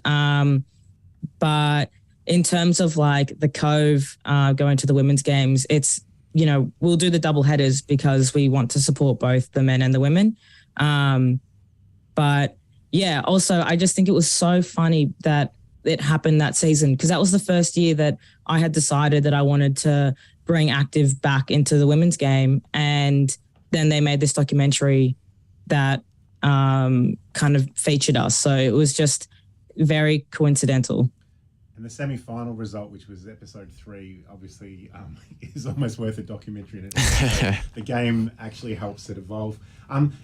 But in terms of the Cove going to the women's games, it's, we'll do the double headers because we want to support both the men and the women. But yeah, also I just think it was so funny that it happened that season, because that was the first year that I had decided that I wanted to bring active back into the women's game. And then they made this documentary that kind of featured us. So it was just very coincidental. And the semi-final result, which was episode 3, obviously is almost worth a documentary in it. So the game actually helps it evolve.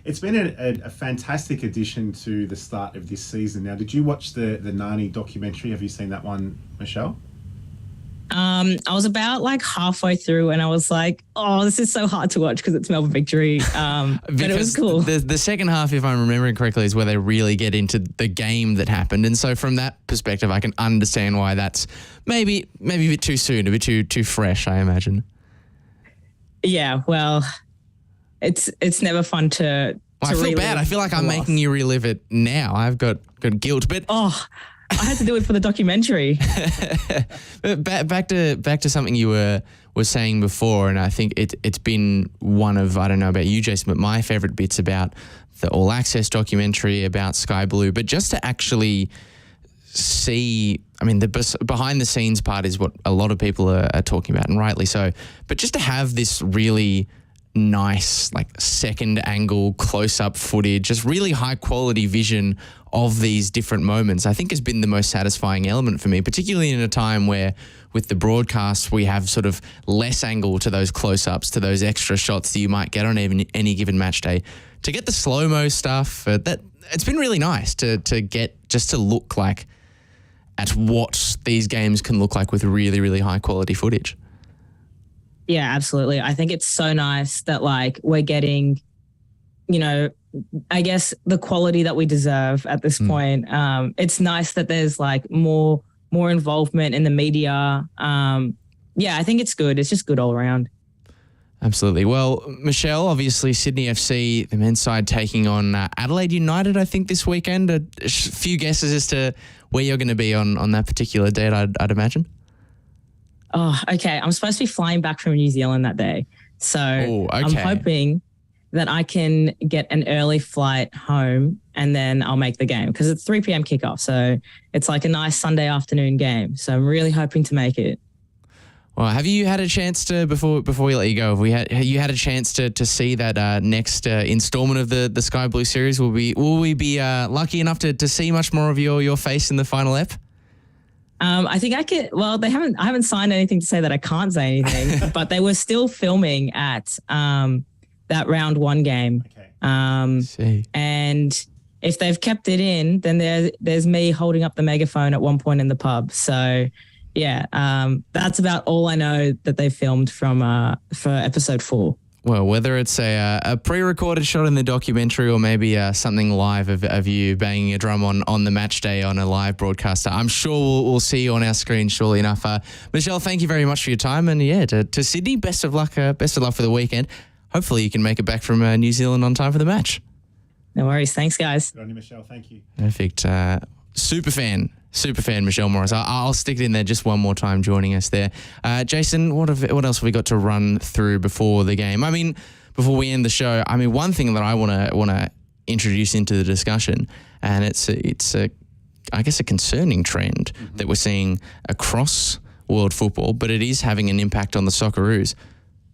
It's been a fantastic addition to the start of this season. Now, did you watch the Nani documentary? Have you seen that one, Michelle? I was about halfway through and I was like, oh, this is so hard to watch because it's Melbourne Victory. But it was cool. The second half, if I'm remembering correctly, is where they really get into the game that happened. And so from that perspective, I can understand why that's maybe a bit too soon, a bit too fresh, I imagine. Yeah, well, it's never fun to I feel bad. I feel like I'm making you relive it now. I've got guilt, but I had to do it for the documentary. back to something you were saying before, and I think it's been one of, I don't know about you, Jason, but my favourite bits about the All Access documentary about Sky Blue, but just to actually see, I mean, the behind the scenes part is what a lot of people are talking about, and rightly so, but just to have this really nice second angle close-up footage, just really high quality vision of these different moments, I think has been the most satisfying element for me, particularly in a time where with the broadcast we have sort of less angle to those close-ups, to those extra shots that you might get on any given match day. to get the slow-mo stuff, that it's been really nice to get just to look like at what these games can look like with really, really high quality footage. Yeah, absolutely. I think it's so nice that like we're getting, you know, I guess the quality that we deserve at this point. It's nice that there's like more involvement in the media. Yeah, I think it's good. It's just good all around. Absolutely. Well, Michelle, obviously Sydney FC, the men's side taking on Adelaide United, I think, this weekend. A few guesses as to where you're going to be on that particular date, I'd imagine. Oh, okay. I'm supposed to be flying back from New Zealand that day. So I'm hoping that I can get an early flight home and then I'll make the game because it's 3 p.m. kickoff. So it's like a nice Sunday afternoon game. So I'm really hoping to make it. Well, have you had a chance to, before we let you go, have you had a chance to see that next installment of the Sky Blue series? Will we be lucky enough to see much more of your face in the final ep? I think I could. Well, I haven't signed anything to say that I can't say anything, but they were still filming at that round 1 game. Okay. And if they've kept it in, then there's me holding up the megaphone at one point in the pub. So yeah, that's about all I know that they filmed for episode 4. Well, whether it's a pre-recorded shot in the documentary or maybe something live of you banging a drum on the match day on a live broadcaster, I'm sure we'll see you on our screen shortly enough. Michelle, thank you very much for your time, and to Sydney, best of luck for the weekend. Hopefully you can make it back from New Zealand on time for the match. No worries. Thanks, guys. Good on you, Michelle. Thank you. Perfect. Superfan Michelle Morris. I'll stick it in there just one more time, joining us there. Jason, what else have we got to run through before the game? I mean, before we end the show, I mean, one thing that I want to introduce into the discussion, and it's I guess a concerning trend that we're seeing across world football, but it is having an impact on the Socceroos.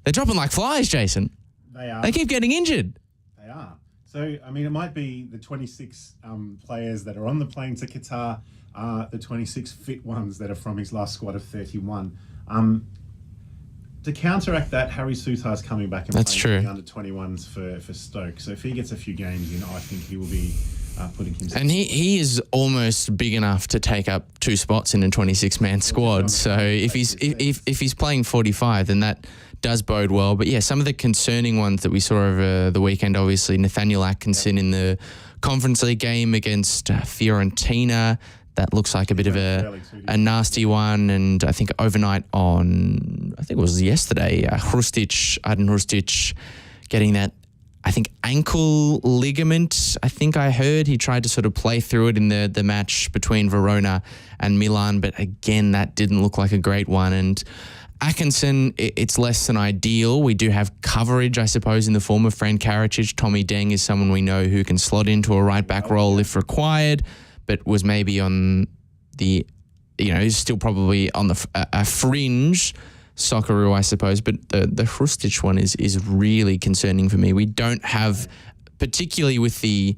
They're dropping like flies, Jason. They are. They keep getting injured. They are. So, I mean, it might be the 26 players that are on the plane to Qatar, the 26 fit ones that are from his last squad of 31. To counteract that, Harry Souttar's coming back and playing the under-21s for Stoke. So if he gets a few games in, I think he will be putting himself... And he is almost big enough to take up 2 spots in a 26-man squad. So if he's playing 45, then that does bode well. But yeah, some of the concerning ones that we saw over the weekend, obviously Nathaniel Atkinson in the Conference League game against Fiorentina. That looks like a bit of a nasty one. And I think overnight I think it was yesterday, Aden Hrustic getting that, I think, ankle ligament. I think I heard he tried to sort of play through it in the match between Verona and Milan. But again, that didn't look like a great one. And Atkinson, it's less than ideal. We do have coverage, I suppose, in the form of Fran Karacic. Tommy Deng is someone we know who can slot into a right-back role if required, but was maybe on the, he's still probably on a fringe Socceroo, I suppose. But the Hrustic one is really concerning for me. We don't have, particularly with the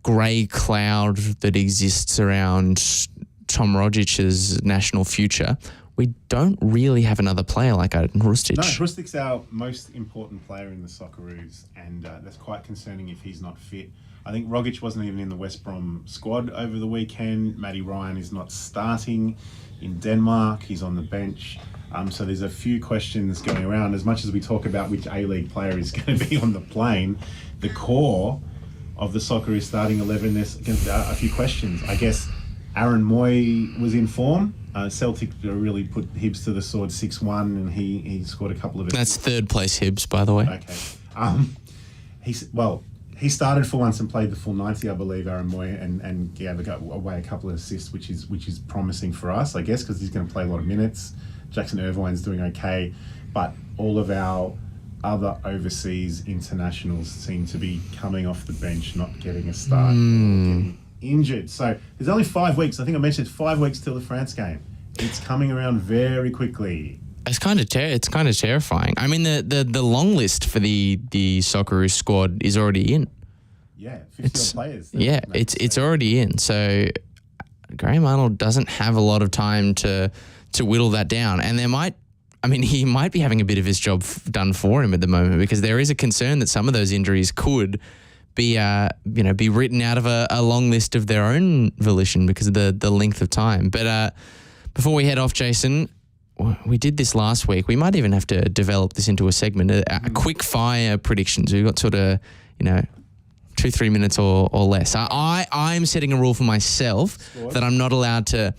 grey cloud that exists around Tom Rogic's national future, we don't really have another player like Aden Hrustic. No, Hrustic's our most important player in the Socceroos, and that's quite concerning if he's not fit. I think Rogic wasn't even in the West Brom squad over the weekend. Matty Ryan is not starting in Denmark. He's on the bench. So there's a few questions going around. As much as we talk about which A-League player is going to be on the plane, the core of the Socceroos starting 11, there's a few questions. I guess Aaron Moy was in form. Celtic really put Hibs to the sword 6-1, and he scored a couple of... That's third place Hibs, by the way. Okay. He started for once and played the full 90, I believe, Aaron Moy, and gave away a couple of assists, which is promising for us, I guess, because he's going to play a lot of minutes. Jackson Irvine's doing okay, but all of our other overseas internationals seem to be coming off the bench, not getting a start, getting injured. So there's only 5 weeks. I think I mentioned 5 weeks till the France game. It's coming around very quickly. It's kind of terrifying. I mean, the long list for the Socceroos squad is already in. Yeah, 50 players. Yeah, it's already in. So Graham Arnold doesn't have a lot of time to whittle that down, and there might. I mean, he might be having a bit of his job done for him at the moment, because there is a concern that some of those injuries could be written out of a long list of their own volition because of the length of time. But before we head off, Jason, we did this last week. We might even have to develop this into a segment, a quick fire predictions. We've got sort of, 2-3 minutes or less. I'm setting a rule for myself that I'm not allowed to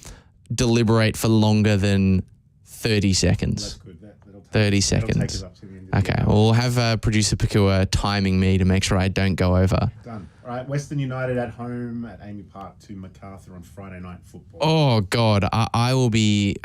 deliberate for longer than 30 seconds. That's good. That'll 30 take seconds. us up to the end of the Okay, hour. we'll have producer Pakua timing me to make sure I don't go over. Done. All right, Western United at home at Amy Park to Macarthur on Friday Night Football. Oh, God, I will be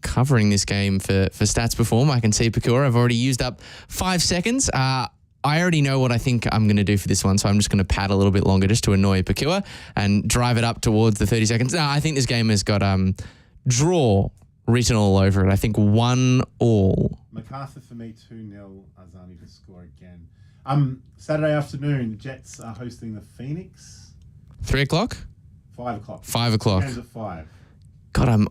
covering this game for Stats Perform. I can see Pakua. I've already used up 5 seconds. I already know what I think I'm going to do for this one, so I'm just going to pad a little bit longer just to annoy Pakua and drive it up towards the 30 seconds. No, I think this game has got draw written all over it. I think 1-1. Macarthur for me, 2-0. Azani to score again. Saturday afternoon, Jets are hosting the Phoenix. 3 o'clock? 5 o'clock. 5 o'clock. Games at 5. God,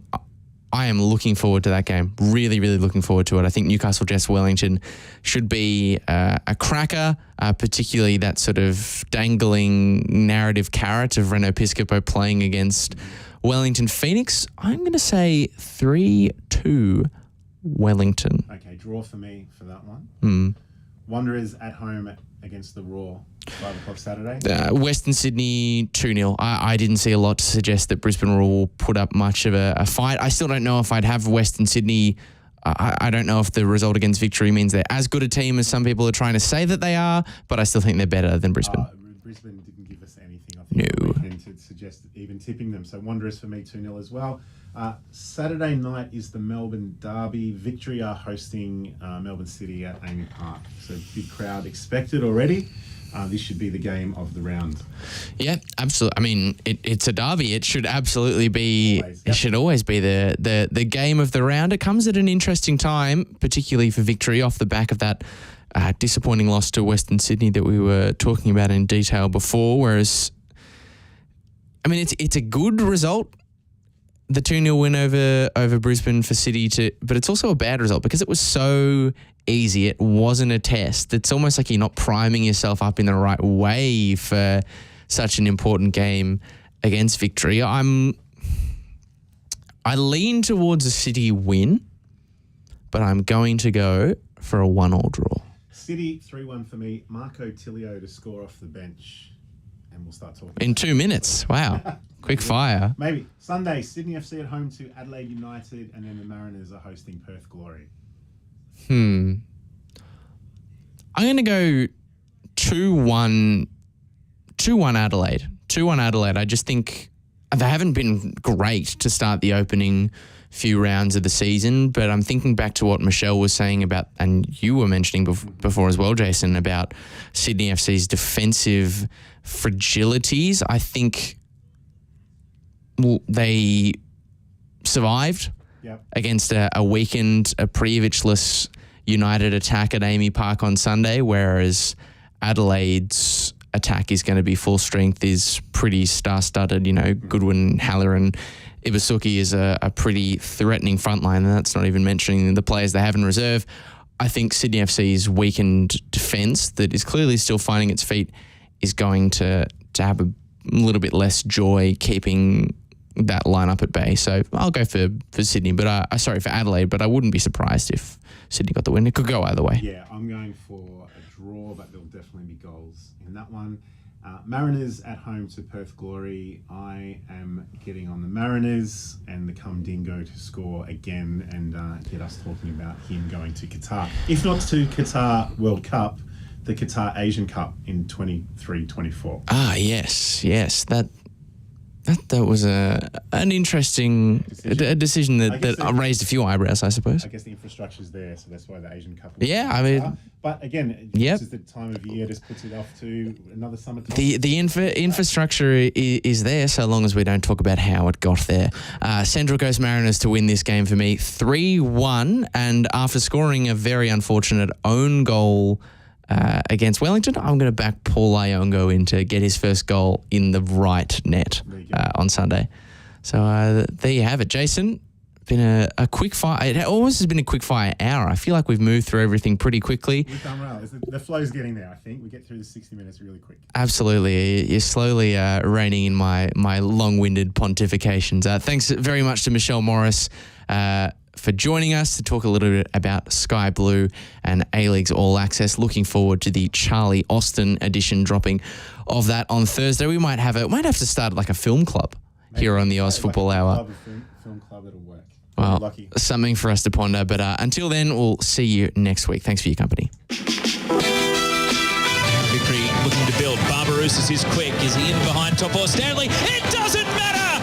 I am looking forward to that game. Really, really looking forward to it. I think Newcastle Jets Wellington should be a cracker, particularly that sort of dangling narrative carrot of Reno Piscopo playing against Wellington Phoenix. I'm going to say 3-2 Wellington. Okay, draw for me for that one. Wanderers at home against the Raw, 5 o'clock Saturday. Western Sydney 2-0. I didn't see a lot to suggest that Brisbane Roar will put up much of a fight. I still don't know if I'd have Western Sydney. I don't know if the result against Victory means they're as good a team as some people are trying to say that they are, but I still think they're better than Brisbane. Brisbane didn't give us anything, I think, No. to suggest even tipping them. So Wanderers for me, 2-0 as well. Saturday night is the Melbourne Derby. Victory are hosting Melbourne City at Amy Park. So big crowd expected already. This should be the game of the round. Yeah, absolutely. I mean, it's a derby. It should absolutely be. Always, yep. It should always be the game of the round. It comes at an interesting time, particularly for Victory, off the back of that disappointing loss to Western Sydney that we were talking about in detail before. Whereas, I mean, it's a good result, the 2-0 win over Brisbane for City, but it's also a bad result because it was so easy. It wasn't a test. It's almost like you're not priming yourself up in the right way for such an important game against Victory. I lean towards a City win, but I'm going to go for a 1-1 draw. City 3-1 for me. Marco Tilio to score off the bench. And we'll start talking. In 2 minutes. Wow. Quick fire. Maybe. Sunday, Sydney FC at home to Adelaide United, and then the Mariners are hosting Perth Glory. I'm going to go 2-1 Adelaide. 2-1 Adelaide. I just think they haven't been great to start the opening few rounds of the season, but I'm thinking back to what Michelle was saying about, and you were mentioning before as well, Jason, about Sydney FC's defensive fragilities. I think they survived against a weakened, a Prijovic-less United attack at Amy Park on Sunday, whereas Adelaide's attack is going to be full strength, is pretty star-studded. Goodwin, Haller and Ibasuki is a pretty threatening front line, and that's not even mentioning the players they have in reserve. I think Sydney FC's weakened defence that is clearly still finding its feet is going to have a little bit less joy keeping that lineup at bay. So I'll go for Sydney, but for Adelaide, but I wouldn't be surprised if Sydney got the win. It could go either way. Yeah, I'm going for a draw, but there'll definitely be goals in that one. Mariners at home to Perth Glory. I am getting on the Mariners and the Cum Dingo to score again and get us talking about him going to Qatar. If not to Qatar World Cup, the Qatar Asian Cup in 23-24. Yes. That was an interesting decision that raised a few eyebrows, I suppose. I guess the infrastructure's there, so that's why the Asian Cup. But again, this is the time of year, just puts it off to another summer time. The infrastructure is there, so long as we don't talk about how it got there. Central Coast Mariners to win this game for me, 3-1, and after scoring a very unfortunate own goal against Wellington, I'm going to back Paul Iongo in to get his first goal in the right net on Sunday. So there you have it. Jason, been a quick fire. It almost has been a quick fire hour. I feel like we've moved through everything pretty quickly. We've done well. The flow's getting there, I think. We get through the 60 minutes really quick. Absolutely. You're slowly reining in my long-winded pontifications. Thanks very much to Michelle Morris for joining us to talk a little bit about Sky Blue and A-League's All Access. Looking forward to the Charlie Austin edition dropping of that on Thursday. We might have to start like a film club here on the Oz Football Hour. Film club that'll work. Well, Lucky. something for us to ponder. But until then, we'll see you next week. Thanks for your company. Vickery looking to build. Barbarouses is quick. Is he in behind top or Stanley? It doesn't matter!